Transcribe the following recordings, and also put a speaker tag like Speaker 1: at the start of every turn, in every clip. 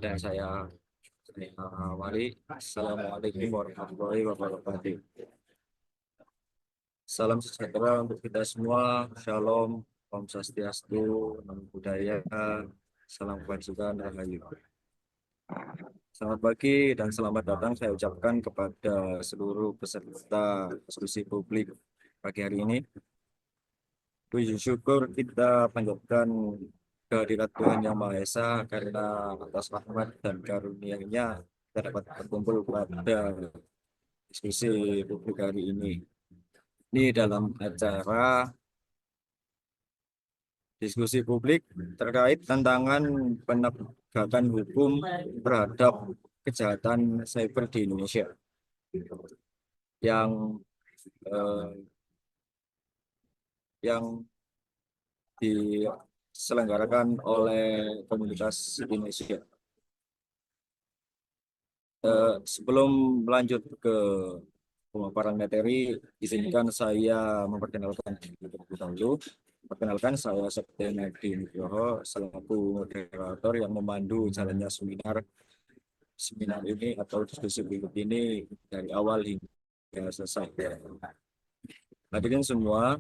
Speaker 1: Dan saya awali. Assalamualaikum warahmatullahi wabarakatuh. Salam sejahtera untuk kita semua. Shalom, Om Swastiastu, Namo Buddhaya, salam kebajikan, rahayu. Selamat pagi dan selamat datang saya ucapkan kepada seluruh peserta diskusi publik pagi hari ini. Puji syukur kita panjatkan kehadirat Tuhan Yang Maha Esa karena atas rahmat dan karunia-Nya kita dapat berkumpul pada diskusi publik hari ini. Ini dalam acara diskusi publik terkait tantangan penegakan hukum terhadap kejahatan cyber di Indonesia yang eh, yang diselenggarakan oleh komunitas Indonesia. Sebelum lanjut ke pemaparan materi, izinkan saya memperkenalkan diri terlebih dahulu. Perkenalkan, saya Septian Adi Nugroho selaku moderator yang memandu jalannya seminar ini atau diskusi berikut ini dari awal hingga selesai. Hadirin semua,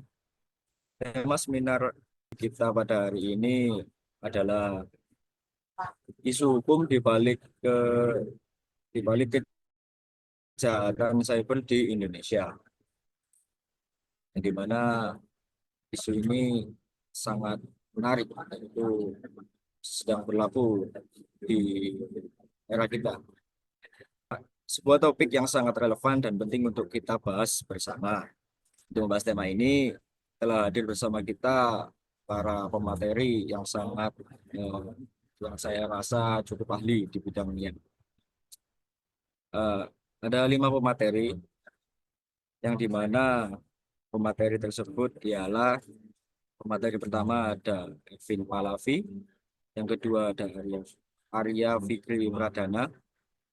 Speaker 1: tema seminar kita pada hari ini adalah isu hukum di balik kejahatan cyber di Indonesia, yang dimana isu ini sangat menarik, itu sedang berlaku di era kita. Sebuah topik yang sangat relevan dan penting untuk kita bahas bersama. Untuk membahas tema ini telah hadir bersama kita para pemateri yang yang saya rasa cukup ahli di bidangnya. Eh, ada 5 pemateri, yang dimana pemateri tersebut ialah pemateri pertama ada Evin Malavi, yang kedua ada Arya Fikri Pradana,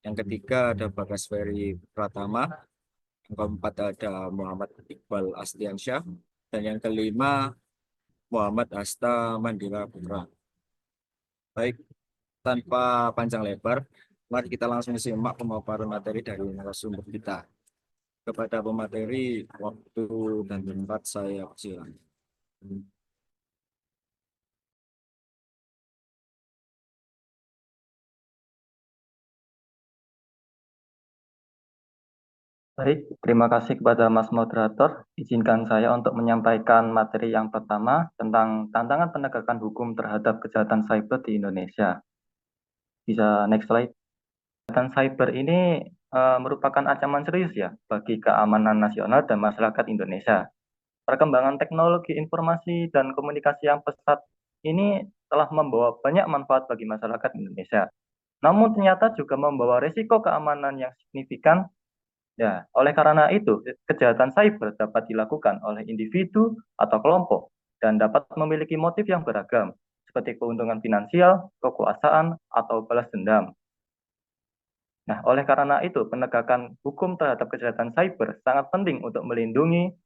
Speaker 1: yang ketiga ada Bagas Ferry Pratama, yang keempat ada Muhammad Iqbal Astiansyah, dan yang kelima Muhammad Hasta Mandira Putra. Baik, tanpa panjang lebar, mari kita langsung simak pemaparan materi dari narasumber kita. Kepada pemateri, waktu dan tempat saya persilakan.
Speaker 2: Baik, terima kasih kepada Mas Moderator. Izinkan saya untuk menyampaikan materi yang pertama tentang tantangan penegakan hukum terhadap kejahatan cyber di Indonesia. Bisa next slide. Kejahatan cyber ini merupakan ancaman serius ya bagi keamanan nasional dan masyarakat Indonesia. Perkembangan teknologi informasi dan komunikasi yang pesat ini telah membawa banyak manfaat bagi masyarakat Indonesia. Namun ternyata juga membawa risiko keamanan yang signifikan. Ya, oleh karena itu, kejahatan cyber dapat dilakukan oleh individu atau kelompok dan dapat memiliki motif yang beragam, seperti keuntungan finansial, kekuasaan, atau balas dendam. Nah, oleh karena itu, penegakan hukum terhadap kejahatan cyber sangat penting untuk melindungi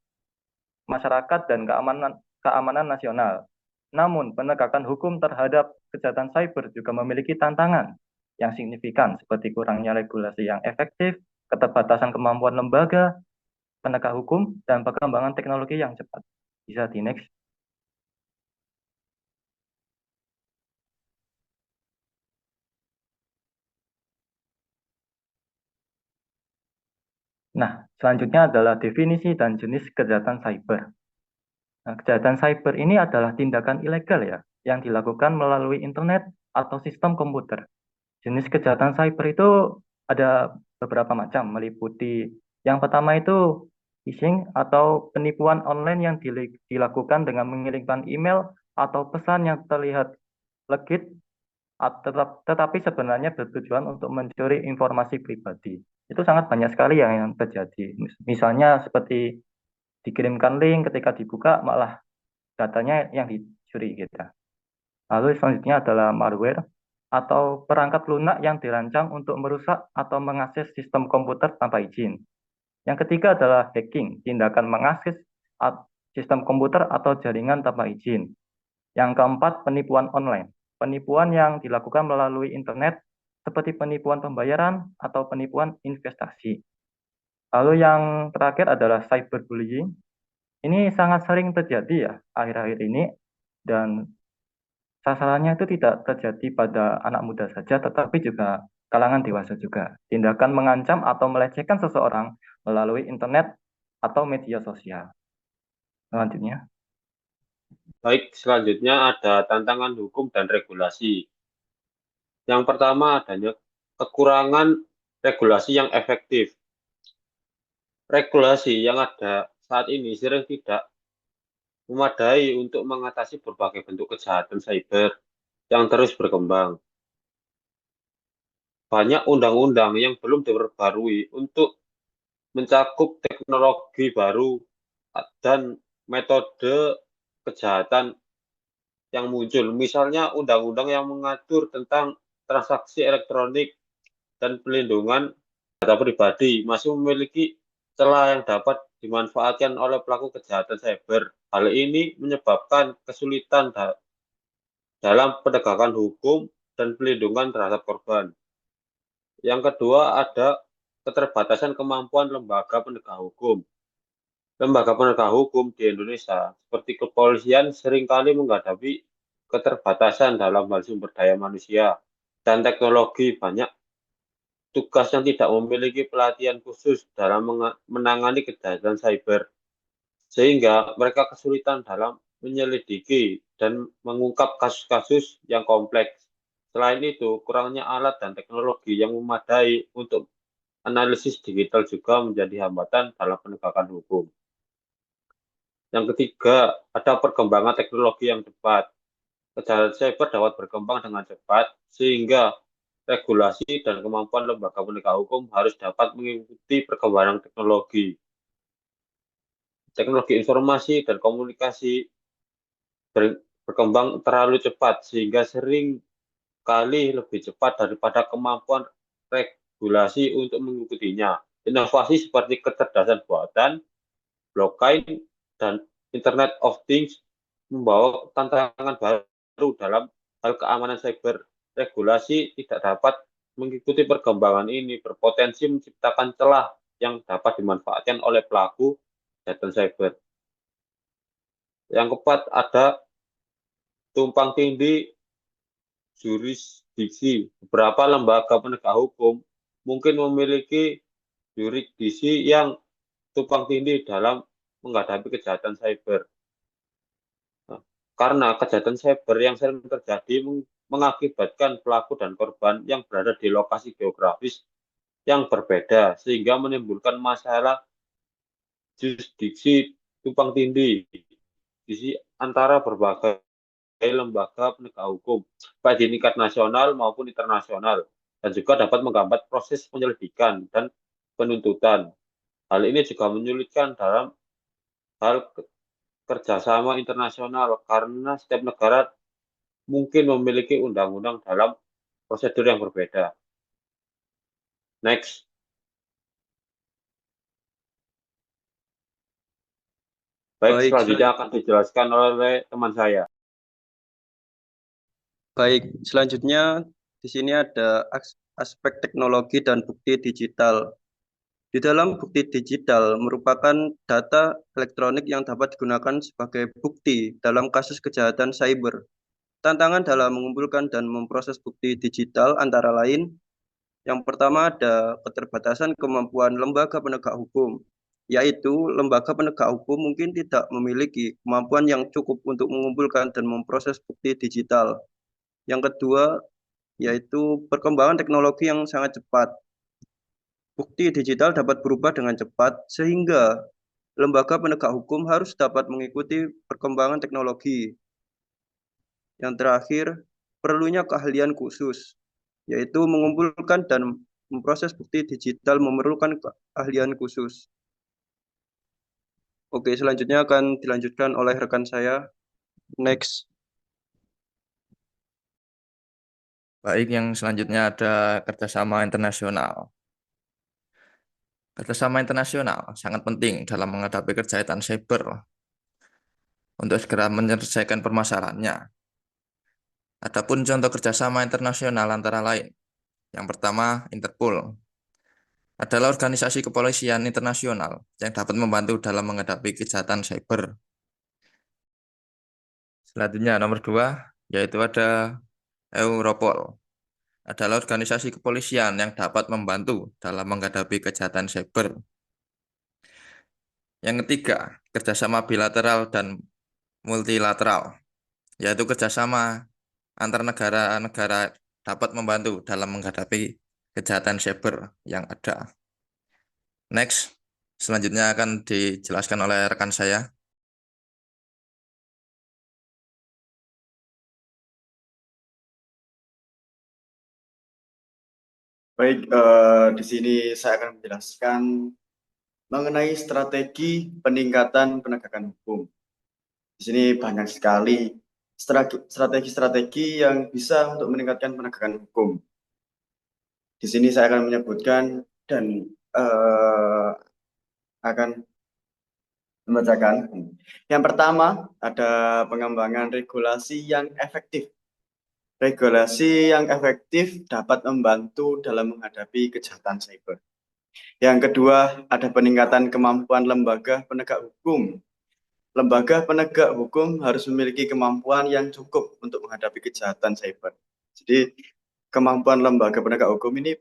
Speaker 2: masyarakat dan keamanan nasional. Namun, penegakan hukum terhadap kejahatan cyber juga memiliki tantangan yang signifikan, seperti kurangnya regulasi yang efektif, keterbatasan kemampuan lembaga penegak hukum, dan perkembangan teknologi yang cepat. Bisa di next. Nah, selanjutnya adalah definisi dan jenis kejahatan cyber. Nah, kejahatan cyber ini adalah tindakan ilegal ya, yang dilakukan melalui internet atau sistem komputer. Jenis kejahatan cyber itu ada beberapa macam, meliputi yang pertama itu phishing atau penipuan online yang dilakukan dengan mengirimkan email atau pesan yang terlihat legit tetapi sebenarnya bertujuan untuk mencuri informasi pribadi. Itu sangat banyak sekali yang terjadi. Misalnya seperti dikirimkan link, ketika dibuka malah datanya yang dicuri gitu. Lalu selanjutnya adalah malware atau perangkat lunak yang dirancang untuk merusak atau mengakses sistem komputer tanpa izin. Yang ketiga adalah hacking, tindakan mengakses sistem komputer atau jaringan tanpa izin. Yang keempat, penipuan online. Penipuan yang dilakukan melalui internet seperti penipuan pembayaran atau penipuan investasi. Lalu yang terakhir adalah cyberbullying. Ini sangat sering terjadi ya akhir-akhir ini, dan sasarannya itu tidak terjadi pada anak muda saja, tetapi juga kalangan dewasa juga. Tindakan mengancam atau melecehkan seseorang melalui internet atau media sosial. Selanjutnya,
Speaker 3: Baik, selanjutnya ada tantangan hukum dan regulasi. Yang pertama adanya kekurangan regulasi yang efektif. Regulasi yang ada saat ini sering tidak memadai untuk mengatasi berbagai bentuk kejahatan cyber yang terus berkembang. Banyak undang-undang yang belum diperbarui untuk mencakup teknologi baru dan metode kejahatan yang muncul. Misalnya undang-undang yang mengatur tentang transaksi elektronik dan pelindungan data pribadi masih memiliki celah yang dapat dimanfaatkan oleh pelaku kejahatan cyber. Hal ini menyebabkan kesulitan dalam penegakan hukum dan pelindungan terhadap korban. Yang kedua ada keterbatasan kemampuan lembaga penegak hukum. Lembaga penegak hukum di Indonesia seperti kepolisian seringkali menghadapi keterbatasan dalam hal sumber daya manusia dan teknologi. Banyak tugas yang tidak memiliki pelatihan khusus dalam menangani kejahatan cyber, sehingga mereka kesulitan dalam menyelidiki dan mengungkap kasus-kasus yang kompleks. Selain itu, kurangnya alat dan teknologi yang memadai untuk analisis digital juga menjadi hambatan dalam penegakan hukum. Yang ketiga, ada perkembangan teknologi yang cepat. Kejahatan cyber dapat berkembang dengan cepat, sehingga regulasi dan kemampuan lembaga penegak hukum harus dapat mengikuti perkembangan teknologi. Teknologi informasi dan komunikasi berkembang terlalu cepat, sehingga sering kali lebih cepat daripada kemampuan regulasi untuk mengikutinya. Inovasi seperti kecerdasan buatan, blockchain, dan Internet of Things membawa tantangan baru dalam hal keamanan cyber. Regulasi tidak dapat mengikuti perkembangan ini, berpotensi menciptakan celah yang dapat dimanfaatkan oleh pelaku kejahatan cyber. Yang keempat ada tumpang tindih jurisdiksi. Beberapa lembaga penegak hukum mungkin memiliki jurisdiksi yang tumpang tindih dalam menghadapi kejahatan cyber. Karena kejahatan cyber yang sering terjadi mengakibatkan pelaku dan korban yang berada di lokasi geografis yang berbeda, sehingga menimbulkan masalah jurisdiksi tumpang tindih di antara berbagai lembaga penegak hukum, baik di tingkat nasional maupun internasional, dan juga dapat menghambat proses penyelidikan dan penuntutan. Hal ini juga menyulitkan dalam hal kerjasama internasional karena setiap negara mungkin memiliki undang-undang dalam prosedur yang berbeda. Next. Baik, selanjutnya akan dijelaskan oleh teman saya.
Speaker 4: Baik, selanjutnya di sini ada aspek teknologi dan bukti digital. Di dalam bukti digital merupakan data elektronik yang dapat digunakan sebagai bukti dalam kasus kejahatan cyber. Tantangan dalam mengumpulkan dan memproses bukti digital antara lain, yang pertama ada keterbatasan kemampuan lembaga penegak hukum, yaitu lembaga penegak hukum mungkin tidak memiliki kemampuan yang cukup untuk mengumpulkan dan memproses bukti digital. Yang kedua, yaitu perkembangan teknologi yang sangat cepat. Bukti digital dapat berubah dengan cepat, sehingga lembaga penegak hukum harus dapat mengikuti perkembangan teknologi. Yang terakhir, perlunya keahlian khusus, yaitu mengumpulkan dan memproses bukti digital memerlukan keahlian khusus. Oke, selanjutnya akan dilanjutkan oleh rekan saya. Next.
Speaker 5: Baik, yang selanjutnya ada kerjasama internasional. Kerjasama internasional sangat penting dalam menghadapi kejahatan cyber untuk segera menyelesaikan permasalahannya. Adapun contoh kerjasama internasional antara lain Yang pertama, Interpol adalah organisasi kepolisian internasional yang dapat membantu dalam menghadapi kejahatan cyber. Selanjutnya, nomor 2, yaitu ada Europol. Adalah organisasi kepolisian yang dapat membantu dalam menghadapi kejahatan cyber. Yang ketiga, kerjasama bilateral dan multilateral, yaitu kerjasama antar negara-negara dapat membantu dalam menghadapi kejahatan cyber yang ada. Next, selanjutnya akan dijelaskan oleh rekan saya.
Speaker 6: Baik, di sini saya akan menjelaskan mengenai strategi peningkatan penegakan hukum. Di sini banyak sekali strategi-strategi yang bisa untuk meningkatkan penegakan hukum. Di sini saya akan menyebutkan dan akan membacakan. Yang pertama, ada pengembangan regulasi yang efektif. Regulasi yang efektif dapat membantu dalam menghadapi kejahatan cyber. Yang kedua, ada peningkatan kemampuan lembaga penegak hukum. Lembaga penegak hukum harus memiliki kemampuan yang cukup untuk menghadapi kejahatan cyber. Jadi, kemampuan lembaga penegak hukum ini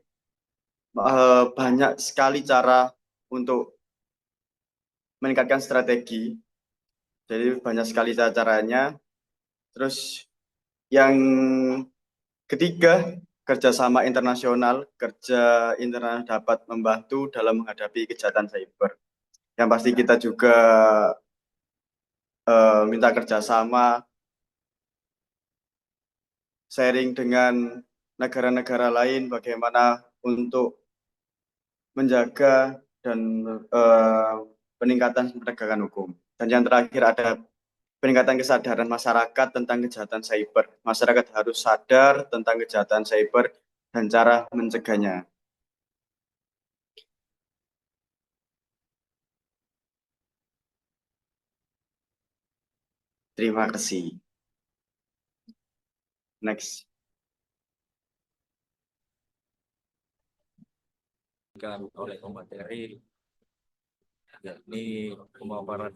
Speaker 6: banyak sekali cara untuk meningkatkan strategi. Jadi, banyak sekali caranya. Terus, yang ketiga, kerjasama internasional. Kerja internasional dapat membantu dalam menghadapi kejahatan cyber. Yang pasti kita juga minta kerjasama, sharing dengan negara-negara lain bagaimana untuk menjaga dan peningkatan penegakan hukum. Dan yang terakhir ada peningkatan kesadaran masyarakat tentang kejahatan cyber. Masyarakat harus sadar tentang kejahatan cyber dan cara mencegahnya. Terima kasih. Next.
Speaker 1: Oleh pemateri, yakni pemaparan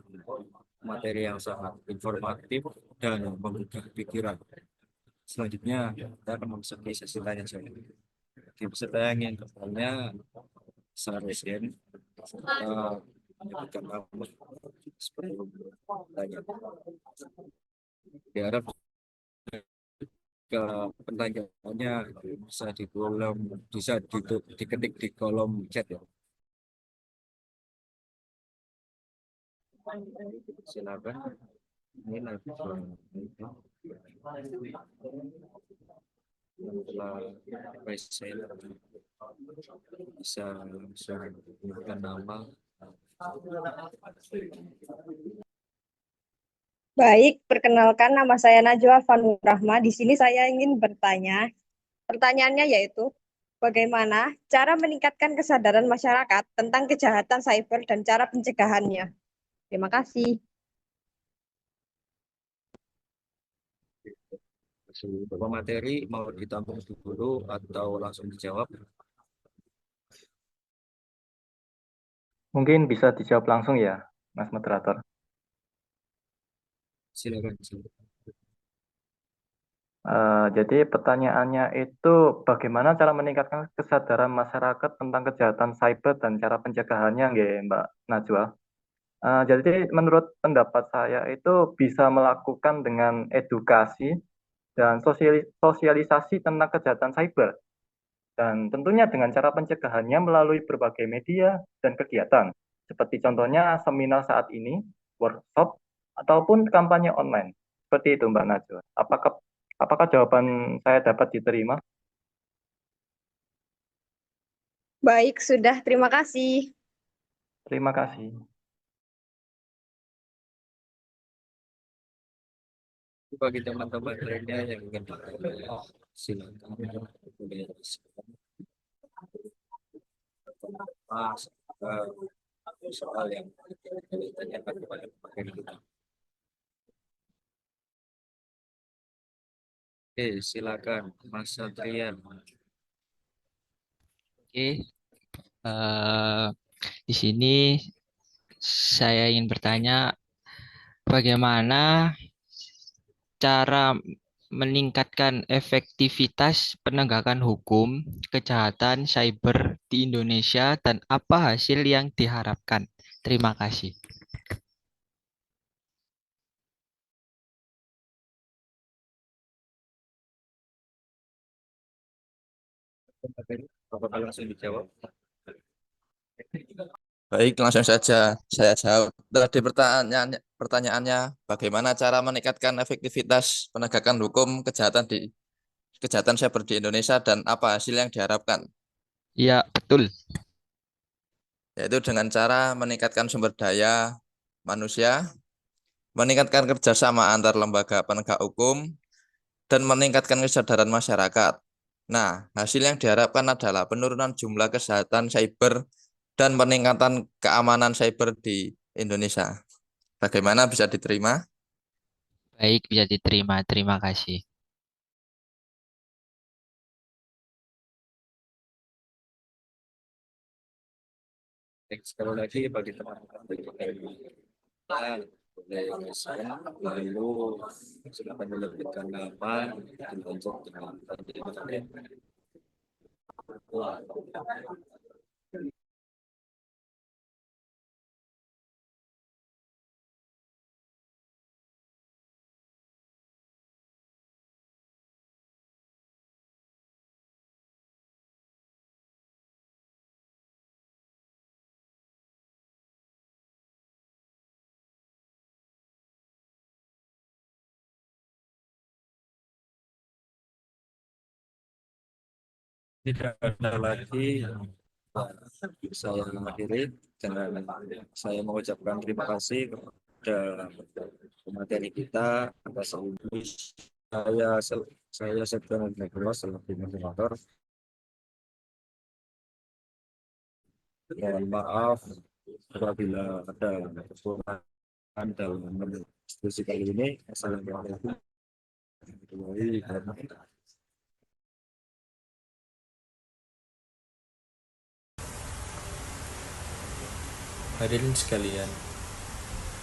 Speaker 1: materi yang sangat informatif dan membuka pikiran. Selanjutnya kita akan memasuki sesi tanya jawab. Di peserta yang ingin bertanya, saya resen menyebutkan nama sebelum bertanya. Diharap ke pertanyaannya bisa diketik di kolom chat ya. Silakan. Ini nanti setelah present bisa langsung menggunakan nama.
Speaker 7: Baik, perkenalkan nama saya Najwa Fanur Rahma. Di sini saya ingin bertanya. Pertanyaannya yaitu, bagaimana cara meningkatkan kesadaran masyarakat tentang kejahatan cyber dan cara pencegahannya? Terima kasih.
Speaker 1: Bapak materi mau ditampung dulu atau langsung dijawab?
Speaker 2: Mungkin bisa dijawab langsung ya, Mas Moderator.
Speaker 1: Silakan.
Speaker 2: Jadi pertanyaannya itu bagaimana cara meningkatkan kesadaran masyarakat tentang kejahatan cyber dan cara pencegahannya, nggih, Mbak Najwa. Jadi menurut pendapat saya itu bisa melakukan dengan edukasi dan sosialisasi tentang kejahatan cyber. Dan tentunya dengan cara pencegahannya melalui berbagai media dan kegiatan. Seperti contohnya seminar saat ini, workshop, ataupun kampanye online. Seperti itu Mbak Najwa. Apakah jawaban saya dapat diterima?
Speaker 7: Baik, sudah. Terima kasih.
Speaker 2: Terima kasih.
Speaker 1: Bagi teman-teman lainnya yang ingin bertanya, silakan boleh soal yang ditanyakan kepada pemateri kita. Oke, silakan Mas Satrian.
Speaker 8: Oke, eh, di sini saya ingin bertanya bagaimana cara meningkatkan efektivitas penegakan hukum kejahatan cyber di Indonesia dan apa hasil yang diharapkan. Terima kasih.
Speaker 1: Apakah langsung dijawab?
Speaker 5: Baik, langsung saja saya jawab. Tadi pertanyaannya bagaimana cara meningkatkan efektivitas penegakan hukum kejahatan cyber di Indonesia dan apa hasil yang diharapkan?
Speaker 8: Ya, betul.
Speaker 5: Yaitu dengan cara meningkatkan sumber daya manusia, meningkatkan kerjasama antar lembaga penegak hukum, dan meningkatkan kesadaran masyarakat. Nah, hasil yang diharapkan adalah penurunan jumlah kejahatan cyber dan peningkatan keamanan cyber di Indonesia. Bagaimana, bisa diterima?
Speaker 8: Baik, bisa diterima. Terima kasih.
Speaker 1: Sekali lagi bagi teman-teman boleh saya lalu silakan menyebutkan nama dan untuk dengan tidak ada lagi. Saya mengakhiri dengan saya mengucapkan terima kasih kepada pemateri kita atas ilmu. Saya Septian Negro selaku moderator. Mohon maaf apabila ada kekurangan dalam diskusi kali ini. Assalamualaikum warahmatullahi wabarakatuh.
Speaker 9: Hadirin sekalian,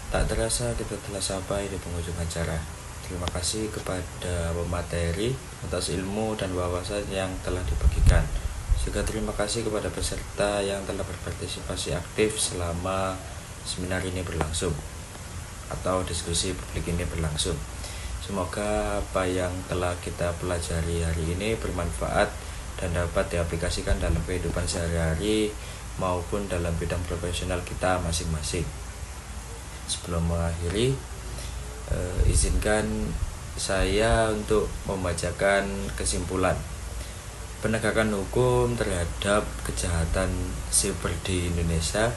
Speaker 9: tak terasa kita telah sampai di penghujung acara. Terima kasih kepada pemateri atas ilmu dan wawasan yang telah dibagikan. Juga terima kasih kepada peserta yang telah berpartisipasi aktif selama seminar ini berlangsung atau diskusi publik ini berlangsung. Semoga apa yang telah kita pelajari hari ini bermanfaat dan dapat diaplikasikan dalam kehidupan sehari-hari maupun dalam bidang profesional kita masing-masing. Sebelum mengakhiri, izinkan saya untuk membacakan kesimpulan. Penegakan hukum terhadap kejahatan siber di Indonesia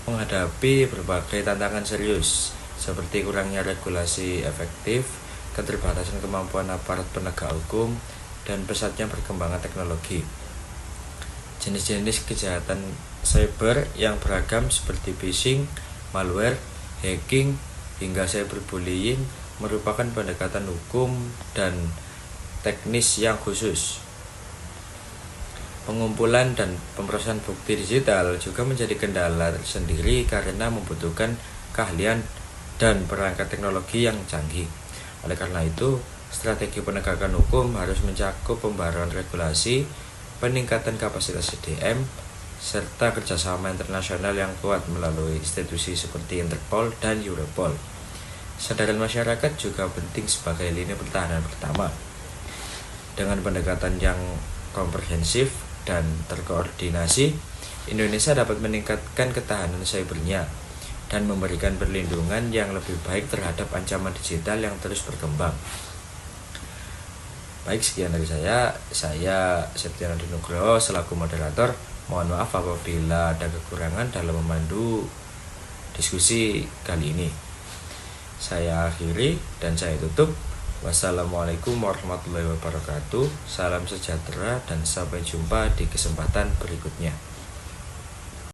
Speaker 9: menghadapi berbagai tantangan serius, seperti kurangnya regulasi efektif, keterbatasan kemampuan aparat penegak hukum, dan pesatnya perkembangan teknologi. Jenis-jenis kejahatan cyber yang beragam seperti phishing, malware, hacking, hingga cyberbullying merupakan pendekatan hukum dan teknis yang khusus. Pengumpulan dan pemrosesan bukti digital juga menjadi kendala tersendiri karena membutuhkan keahlian dan perangkat teknologi yang canggih. Oleh karena itu, strategi penegakan hukum harus mencakup pembaruan regulasi, peningkatan kapasitas SDM, serta kerjasama internasional yang kuat melalui institusi seperti Interpol dan Europol. Kesadaran masyarakat juga penting sebagai lini pertahanan pertama. Dengan pendekatan yang komprehensif dan terkoordinasi, Indonesia dapat meningkatkan ketahanan cybernya dan memberikan perlindungan yang lebih baik terhadap ancaman digital yang terus berkembang. Baik, sekian dari saya Septian Nugroho selaku moderator. Mohon maaf apabila ada kekurangan dalam memandu diskusi kali ini. Saya akhiri dan saya tutup. Wassalamualaikum warahmatullahi wabarakatuh. Salam sejahtera dan sampai jumpa di kesempatan berikutnya.